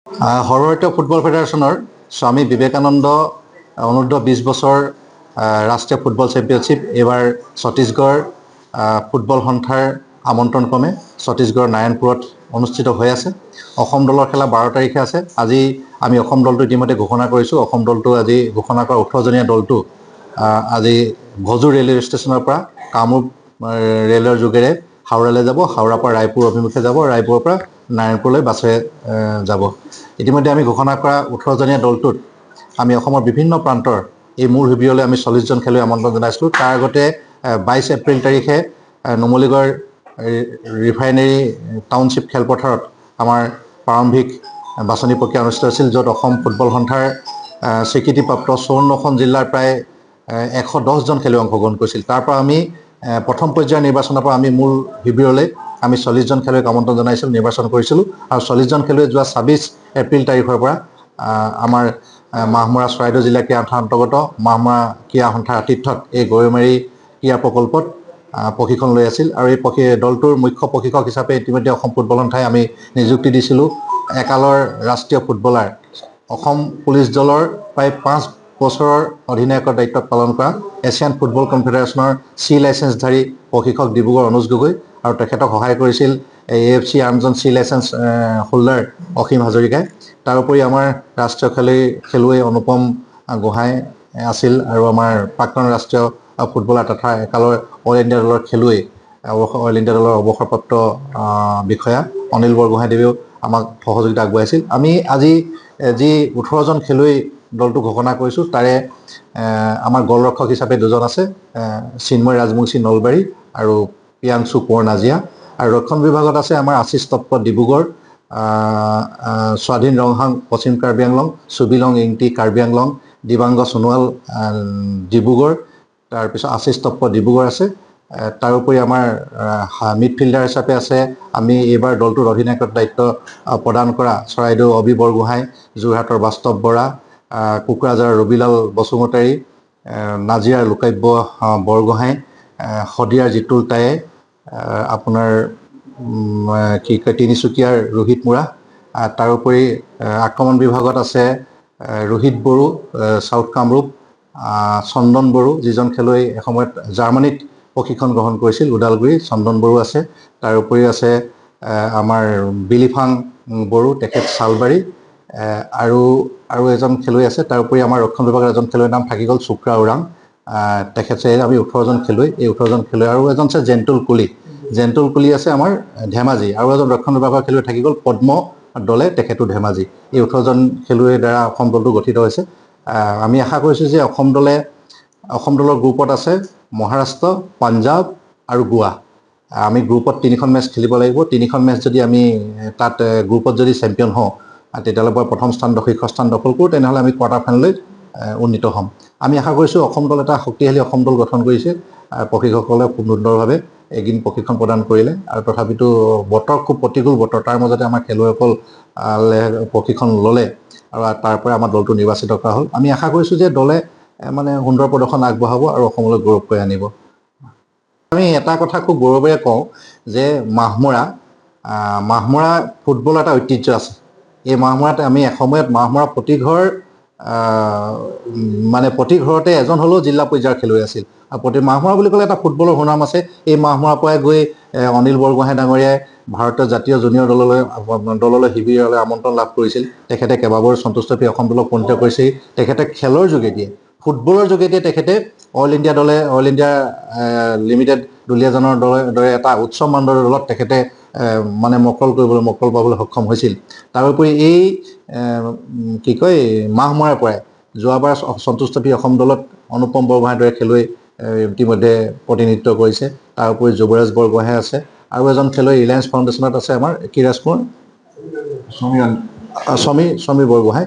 সৰ্বভাৰতীয় ফুটবল ফেডাৰেশ্যনৰ স্বামী বিবেকানন্দ অনূৰ্ধ্ব 20 বছৰ ৰাষ্ট্ৰীয় ফুটবল চেম্পিয়নশ্বিপ এইবাৰ ছত্তীশগড় ফুটবল সন্থাৰ আমন্ত্ৰণক্ৰমে ছত্তীশগড়ৰ নাৰায়ণপুৰত অনুষ্ঠিত হৈ আছে। অসম দলৰ খেলা 12 তাৰিখে আছে। আজি আমি অসম দলটো ইতিমধ্যে ঘোষণা কৰিছোঁ। অসম দলটো আজি ঘোষণা কৰা 18জনীয়া দলটো আজি ভজু ৰেলৱে ষ্টেচনৰ পৰা কামৰূপ ৰেলৰ যোগেৰে হাওৰালৈ যাব। হাওৰাৰ পৰা ৰায়পুৰ অভিমুখে যাব। ৰায়পুৰৰ পৰা নাৰায়ণপুৰলৈ বাছেৰে যাব। ইতিমধ্যে আমি ঘোষণা কৰা 18জনীয়া দলটোত আমি অসমৰ বিভিন্ন প্ৰান্তৰ এই মূল শিবিৰলৈ আমি 40জন খেলুৱৈ আমন্ত্ৰণ জনাইছিলোঁ। তাৰ আগতে 22 এপ্ৰিল তাৰিখে নুমলীগড় ৰিফাইনেৰী টাউনশ্বিপ খেলপথাৰত আমাৰ প্ৰাৰম্ভিক বাছনি প্ৰক্ৰিয়া অনুষ্ঠিত হৈছিল, য'ত অসম ফুটবল সন্থাৰ স্বীকৃতিপ্ৰাপ্ত 54খন জিলাৰ প্ৰায় 110জন খেলুৱৈ অংশগ্ৰহণ কৰিছিল। তাৰ পৰা আমি প্ৰথম পৰ্যায়ৰ নিৰ্বাচনৰ পৰা আমি মূল শিবিৰলৈ আমি 40জন খেলুৱৈক আমন্ত্ৰণ জনাইছিলোঁ, নিৰ্বাচন কৰিছিলোঁ। আৰু 40জন খেলুৱৈ যোৱা 26 এপ্ৰিল তাৰিখৰ পৰা আমাৰ মাহমৰা চৰাইদেউ জিলা ক্ৰীড়া সন্থাৰ অন্তৰ্গত মাহমৰা ক্ৰীড়া সন্থাৰ আতিথ্যত এই গৰৈমাৰী ক্ৰীড়া প্ৰকল্পত প্ৰশিক্ষণ লৈ আছিল। আৰু এই দলটোৰ মুখ্য প্ৰশিক্ষক হিচাপে ইতিমধ্যে অসম ফুটবল সন্থাই আমি নিযুক্তি দিছিলোঁ একালৰ ৰাষ্ট্ৰীয় ফুটবলাৰ, অসম পুলিচ দলৰ প্ৰায় 5 বছৰৰ অধিনায়কৰ দায়িত্বত পালন কৰা এছিয়ান ফুটবল কনফেডাৰেশ্যনৰ চি লাইচেঞ্চধাৰী প্ৰশিক্ষক ডিব্ৰুগড় অনুজ গগৈ, আৰু তেখেতক সহায় কৰিছিল AFC আনজন চি লাইচেঞ্চ হোল্ডাৰ অসীম হাজৰিকাই। তাৰোপৰি আমাৰ ৰাষ্ট্ৰীয় খেলুৱৈ অনুপম গোহাঁই আছিল, আৰু আমাৰ প্ৰাক্তন ৰাষ্ট্ৰীয় ফুটবলাৰ তথা একালৰ অল ইণ্ডিয়া দলৰ খেলুৱৈ অল ইণ্ডিয়া দলৰ অৱসৰপ্ৰাপ্ত বিষয়া অনিল বৰগোহাঁইদেৱেও আমাক সহযোগিতা আগবঢ়াইছিল। আমি আজি যি 18জন খেলুৱৈ দলটো ঘোষণা কৰিছোঁ, তাৰে আমাৰ গলৰক্ষক হিচাপে 2জন আছে, চিন্ময় ৰাজবংশী নলবাৰী আৰু প্ৰিয়াংশু কোঁৱৰ নাজিয়া। আৰু ৰক্ষণ বিভাগত আছে আমাৰ আশীষ তপ্প ডিব্ৰুগড়, স্বাধীন ৰংহাং পশ্চিম কাৰ্বি আংলং, চুবিলং ইংটি কাৰ্বি আংলং, দিবাংগ সোণোৱাল ডিব্ৰুগড়, তাৰপিছত আশীষ তপ্প ডিব্ৰুগড় আছে। তাৰোপৰি আমাৰ মিডফিল্ডাৰ হিচাপে আছে আমি এইবাৰ দলটোৰ অধিনায়কৰ দায়িত্ব প্ৰদান কৰা চৰাইদেউ অবি বৰগোহাঁই, যোৰহাটৰ বাস্তৱ বৰা, কোকৰাঝাৰৰ ৰবিলাল বসুমতাৰী, নাজিৰাৰ লোকাব্য বৰগোহাঁই, শদিয়াৰ জিতুল টায়ে, আপোনাৰ কি কয় তিনিচুকীয়াৰ ৰোহিত মুৰা। তাৰোপৰি আক্ৰমণ বিভাগত আছে ৰোহিত বড়ো চাউথ কামৰূপ, চন্দন বড়ো যিজন খেলুৱৈ এসময়ত জাৰ্মানীত প্ৰশিক্ষণ গ্ৰহণ কৰিছিল ওদালগুৰি, চন্দন বড়ো আছে। তাৰোপৰি আছে আমাৰ বিলিফাং বড়ো, তেখেত চালবাৰী, আৰু এজন খেলুৱৈ আছে। তাৰোপৰি আমাৰ ৰক্ষণ বিভাগৰ এজন খেলুৱৈৰ নাম থাকি গ'ল চুক্ৰা ওৰাং, তেখেতে আমি 18জন খেলুৱৈ। এই 18জন খেলুৱৈ আৰু এজন আছে জেণ্টুল কুলি আছে আমাৰ ধেমাজি, আৰু এজন ৰক্ষণ বিভাগৰ খেলুৱৈ থাকি গ'ল পদ্ম দলে, তেখেতো ধেমাজি। এই 18জন খেলুৱৈৰ দ্বাৰা অসম দলটো গঠিত হৈছে। আমি আশা কৰিছোঁ যে অসম দলৰ গ্ৰুপত আছে মহাৰাষ্ট্ৰ, পাঞ্জাৱ আৰু গোৱা। আমি গ্ৰুপত 3খন মেচ খেলিব লাগিব। 3খন মেচ যদি আমি তাত গ্ৰুপত যদি চেম্পিয়ন হওঁ, তেতিয়াহ'লে প্ৰথম স্থান শীৰ্ষ স্থান দখল কৰোঁ, তেনেহ'লে আমি কোৱাৰ্টাৰ ফাইনেললৈ উন্নীত হ'ম। আমি আশা কৰিছোঁ অসম দল এটা শক্তিশালী অসম দল গঠন কৰিছে। প্ৰশিক্ষকসকলে খুব সুন্দৰভাৱে এদিন প্ৰশিক্ষণ প্ৰদান কৰিলে, আৰু তথাপিতো বতৰ খুব প্ৰতিকূল বতৰ, তাৰ মাজতে আমাৰ খেলুৱৈসকল প্ৰশিক্ষণ ল'লে, আৰু তাৰ পৰা আমাৰ দলটো নিৰ্বাচিত কৰা হ'ল। আমি আশা কৰিছোঁ যে দলে মানে সুন্দৰ প্ৰদৰ্শন আগবঢ়াব আৰু অসমলৈ গৌৰৱ কৰি আনিব। আমি এটা কথা খুব গৌৰৱেৰে কওঁ যে মাহমৰা ফুটবল এটা ঐতিহ্য আছে। এই মাহমৰাত আমি এসময়ত মাহমৰা প্ৰতি ঘৰতে এজন হ'লেও জিলা পৰ্যায়ৰ খেলুৱৈ আছিল। আৰু মাহমৰা বুলি ক'লে এটা ফুটবলৰ সুনাম আছে। এই মাহমৰাৰ পৰাই গৈ অনিল বৰগোহাঁই ডাঙৰীয়াই ভাৰতীয় জাতীয় জুনিয়ৰ দললৈ শিবিৰলৈ আমন্ত্ৰণ লাভ কৰিছিল। তেখেতে কেইবাবাৰো সন্তোষ ট্ৰফী অসম দলক উপনীত কৰিছিল। তেখেতে খেলৰ যোগেদিয়ে, ফুটবলৰ যোগেদিয়ে তেখেতে অল ইণ্ডিয়া লিমিটেড দুলীয়াজানৰ দৰে এটা উচ্চ মানদণ্ডৰ দলত তেখেতে মকল পাবলৈ সক্ষম হৈছিল। তাৰোপৰি এই মাহমৰাৰ পৰাই যোৱাবাৰ সন্তোষ ট্ৰফী অসম দলত অনুপম বৰগোহাঁইৰ দৰে খেলুৱৈ ইতিমধ্যে প্ৰতিনিধিত্ব কৰিছে। তাৰোপৰি যুৱৰাজ বৰগোহাঁই আছে, আৰু এজন খেলুৱৈ ৰিলায়েন্স ফাউণ্ডেশ্যনত আছে আমাৰ কি ৰাজকুমাৰ সমীৰ বৰগোহাঁই,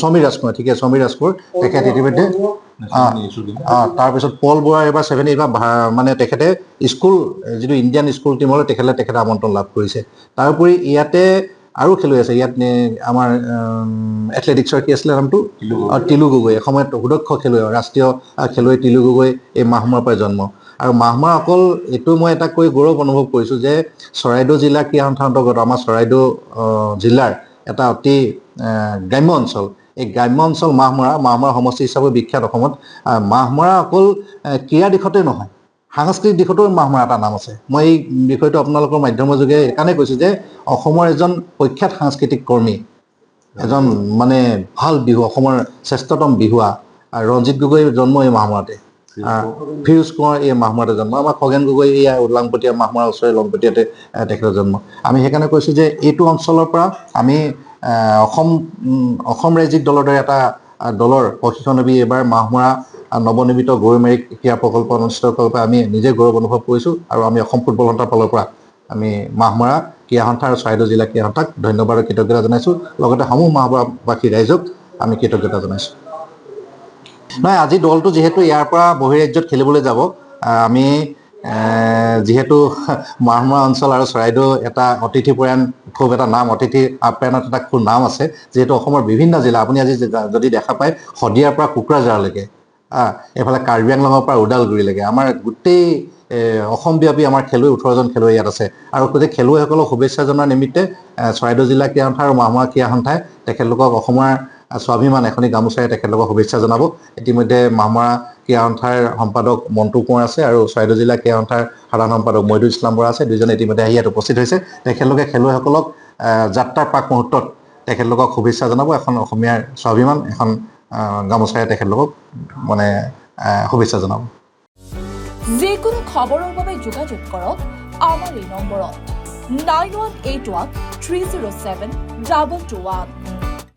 সমীৰ ৰাজকুমাৰ, ঠিক আছে, সমীৰ ৰাজকুমাৰ, তেখেত ইতিমধ্যে তাৰপিছত পল বৰা এইবাৰ 7 মানে তেখেতে যিটো ইণ্ডিয়ান স্কুল টীমলৈ তেখেতে আমন্ত্ৰণ লাভ কৰিছে। তাৰোপৰি ইয়াতে আৰু খেলুৱৈ আছে। ইয়াত আমাৰ এথলেটিক্সৰ কি আছিলে নামটো, তিলু গগৈ, এসময়ত সুদক্ষ খেলুৱৈ, ৰাষ্ট্ৰীয় খেলুৱৈ তিলু গগৈ এই মাহমৰাৰ পৰাই জন্ম। আৰু মাহমৰা অকল এইটো মই এটা কৈ গৌৰৱ অনুভৱ কৰিছোঁ যে চৰাইদেউ জিলা ক্ৰীড়া সন্থাৰ অন্তৰ্গত আমাৰ চৰাইদেউ জিলাৰ এটা অতি গ্ৰাম্য অঞ্চল। এই গ্ৰাম্য অঞ্চল মাহমৰা সমষ্টি হিচাপে বিখ্যাত অসমত। মাহমৰা অকল ক্ৰীড়া দিশতে নহয়, সাংস্কৃতিক দিশতো মাহমৰা এটা নাম আছে। মই এই বিষয়টো আপোনালোকৰ মাধ্যমৰ যোগে এইকাৰণে কৈছোঁ যে অসমৰ এজন প্ৰখ্যাত সাংস্কৃতিক কৰ্মী, এজন মানে ভাল বিহু, অসমৰ শ্ৰেষ্ঠতম বিহুৱা ৰঞ্জিত গগৈৰ জন্ম এই মাহমৰাতে, ফিৰোজ কোঁৱৰ এই মাহমৰাতে জন্ম, আমাৰ খগেন গগৈ এয়া লাংপতীয়া মাহমৰাৰ ওচৰৰে লংপতীয়াতে তেখেতৰ জন্ম। আমি সেইকাৰণে কৈছোঁ যে এইটো অঞ্চলৰ পৰা আমি অসম ৰাজ্যিক দলৰ দৰে এটা দলৰ প্ৰশিক্ষণ লবি এইবাৰ মাহমৰা নৱনিৰ্মিত গৰৈমাৰী ক্ৰীড়া প্ৰকল্প অনুষ্ঠিত কৰাৰ আমি নিজে গৌৰৱ অনুভৱ কৰিছোঁ। আৰু আমি অসম ফুটবল সন্থাৰ ফালৰ পৰা আমি মাহমৰা ক্ৰীড়া সন্থা আৰু চৰাইদেউ জিলা ক্ৰীড়া সন্থাক ধন্যবাদ আৰু কৃতজ্ঞতা জনাইছোঁ। লগতে সমূহ মাহমৰাবাসী ৰাইজক আমি কৃতজ্ঞতা জনাইছোঁ। নহয়, আজি দলটো যিহেতু ইয়াৰ পৰা বহিৰাজ্যত খেলিবলৈ যাব, আমি যিহেতু মাহমৰা অঞ্চল আৰু চৰাইদেউ এটা অতিথিপৰায়ণ খুব এটা নাম, অতিথি আপ্যায়নত এটা খুব নাম আছে। যিহেতু অসমৰ বিভিন্ন জিলা, আপুনি আজি যদি দেখা পায় শদিয়াৰ পৰা কোকৰাঝাৰলৈকে, এইফালে কাৰ্বি আংলঙৰ পৰা ওদালগুৰিলৈকে আমাৰ গোটেই অসমব্যাপী আমাৰ খেলুৱৈ 18জন খেলুৱৈ ইয়াত আছে। আৰু গোটেই খেলুৱৈসকলক শুভেচ্ছা জনোৱাৰ নিমিত্তে চৰাইদেউ জিলা ক্ৰীড়া সন্থা আৰু মাহমৰা ক্ৰীড়া সন্থাই তেখেতলোকক অসমৰ স্বাভিমান এখনি গামোচাৰে তেখেতলোকক শুভেচ্ছা জনাব। ইতিমধ্যে মাহমৰা ক্ৰীড়া সন্থাৰ সম্পাদক মণ্টু কোঁৱৰ আছে আৰু চৰাইদেউ জিলা ক্ৰীড়া সন্থাৰ সাধাৰণ সম্পাদক মইদুল ইছলাম বৰা আছে। দুইজনে ইতিমধ্যে আহি ইয়াত উপস্থিত হৈছে। তেখেতলোকে খেলুৱৈসকলক যাত্ৰাৰ প্ৰাক মুহূৰ্তত তেখেতলোকক শুভেচ্ছা জনাব। এখন অসমীয়াৰ স্বাভিমান এখন গামোচাৰে তেখেতলোকক মানে শুভেচ্ছা জনাব। যিকোনো খবৰৰ বাবে যোগাযোগ কৰক আমাৰ এই নম্বৰত 9181 307 221।